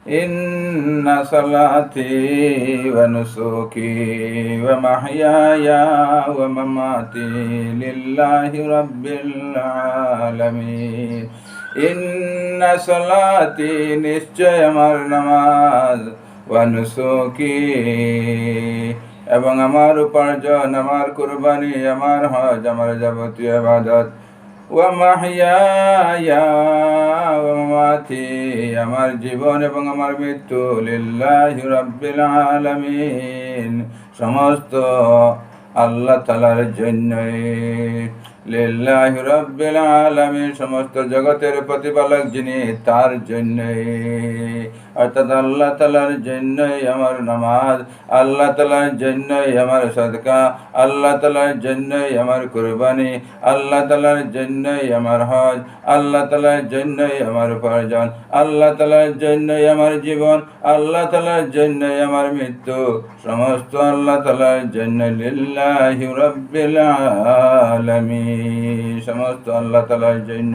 ইন্না সালাতি ওয়া নুসুকি ওয়া মাহইয়ায়া ওয়া মামাতি লিল্লাহি রাব্বিল আলামিন। ইন্না সালাতি, নিশ্চয় আমার নামাজ, ওয়া নুসুকি, এবং আমার উপার্জন, আমার কুরবানি, আমার হজ, আমার যাবতীয় ইবাদত, ওয়া মাহইয়ায়া ওয়া মামাতি, আমার জীবন এবং আমার মৃত্যু, লিল্লাহি রাব্বিল আলামিন, সমস্ত আল্লাহ তাআলার জন্যই। লিল্লাহি রাব্বিল আলামিন, সমস্ত জগতের প্রতিপালক যিনি, তার জন্যই, অর্থাৎ আল্লাহ তাআলার জন্যই আমার নামাজ, আল্লাহ তাআলার জন্যই আমার সাদকা, আল্লাহ তাআলার জন্যই আমার কুরবানি, আল্লাহ তাআলার জন্যই আমার হজ, আল্লাহ তাআলার জন্যই আমার উপার্জন, আল্লাহ তাআলার জন্যই আমার জীবন, আল্লাহ তাআলার জন্যই আমার মৃত্যু, সমস্ত আল্লাহ তাআলার জন্য। লিল্লাহি রাব্বিল আলামিন, সমস্ত আল্লাহ তাআলার জন্য।